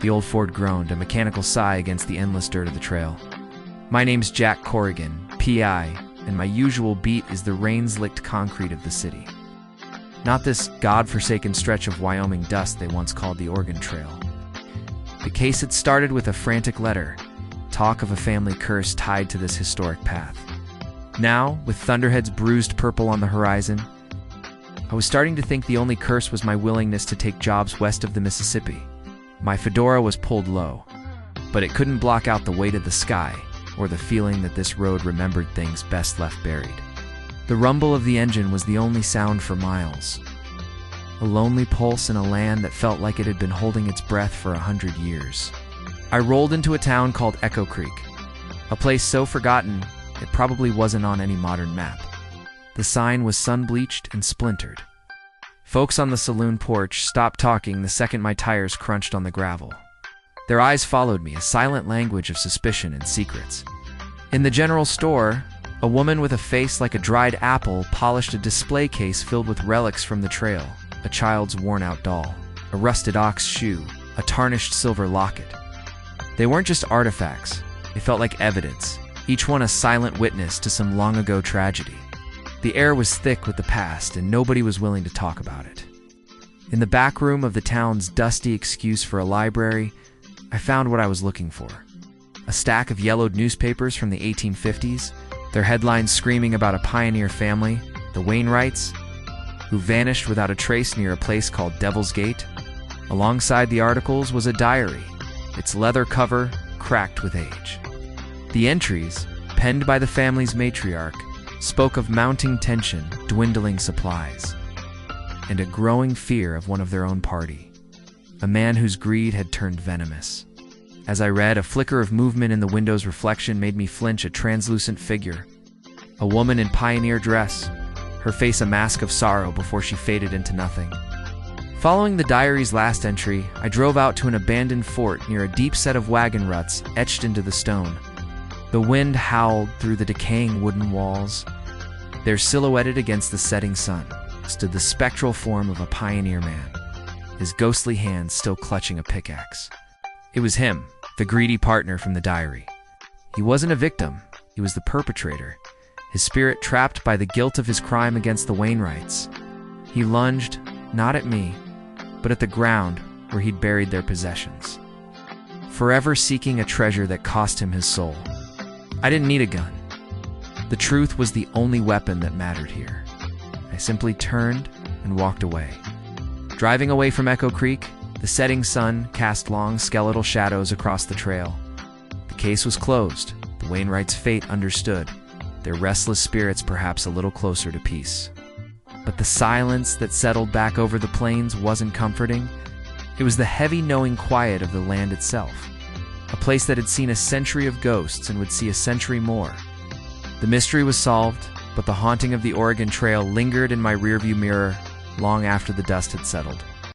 The old Ford groaned, a mechanical sigh against the endless dirt of the trail. My name's Jack Corrigan, P.I., and my usual beat is the rains-licked concrete of the city. Not this god-forsaken stretch of Wyoming dust they once called the Oregon Trail. The case had started with a frantic letter, talk of a family curse tied to this historic path. Now, with Thunderhead's bruised purple on the horizon, I was starting to think the only curse was my willingness to take jobs west of the Mississippi. My fedora was pulled low, but it couldn't block out the weight of the sky or the feeling that this road remembered things best left buried. The rumble of the engine was the only sound for miles, a lonely pulse in a land that felt like it had been holding its breath for 100 years. I rolled into a town called Echo Creek, a place so forgotten it probably wasn't on any modern map. The sign was sun-bleached and splintered. Folks on the saloon porch stopped talking the second my tires crunched on the gravel. Their eyes followed me, a silent language of suspicion and secrets. In the general store, a woman with a face like a dried apple polished a display case filled with relics from the trail, a child's worn-out doll, a rusted ox shoe, a tarnished silver locket. They weren't just artifacts, they felt like evidence, each one a silent witness to some long-ago tragedy. The air was thick with the past, and nobody was willing to talk about it. In the back room of the town's dusty excuse for a library, I found what I was looking for. A stack of yellowed newspapers from the 1850s, their headlines screaming about a pioneer family, the Wainwrights, who vanished without a trace near a place called Devil's Gate. Alongside the articles was a diary, its leather cover cracked with age. The entries, penned by the family's matriarch, spoke of mounting tension, dwindling supplies, and a growing fear of one of their own party, a man whose greed had turned venomous. As I read, a flicker of movement in the window's reflection made me flinch. A translucent figure, a woman in pioneer dress, her face a mask of sorrow before she faded into nothing. Following the diary's last entry, I drove out to an abandoned fort near a deep set of wagon ruts etched into the stone. The wind howled through the decaying wooden walls. There, silhouetted against the setting sun, stood the spectral form of a pioneer man, his ghostly hands still clutching a pickaxe. It was him, the greedy partner from the diary. He wasn't a victim, he was the perpetrator, his spirit trapped by the guilt of his crime against the Wainwrights. He lunged, not at me, but at the ground where he'd buried their possessions, forever seeking a treasure that cost him his soul. I didn't need a gun. The truth was the only weapon that mattered here. I simply turned and walked away. Driving away from Echo Creek, the setting sun cast long skeletal shadows across the trail. The case was closed, the Wainwrights' fate understood, their restless spirits perhaps a little closer to peace. But the silence that settled back over the plains wasn't comforting. It was the heavy knowing quiet of the land itself, a place that had seen a century of ghosts and would see a century more. The mystery was solved, but the haunting of the Oregon Trail lingered in my rearview mirror long after the dust had settled.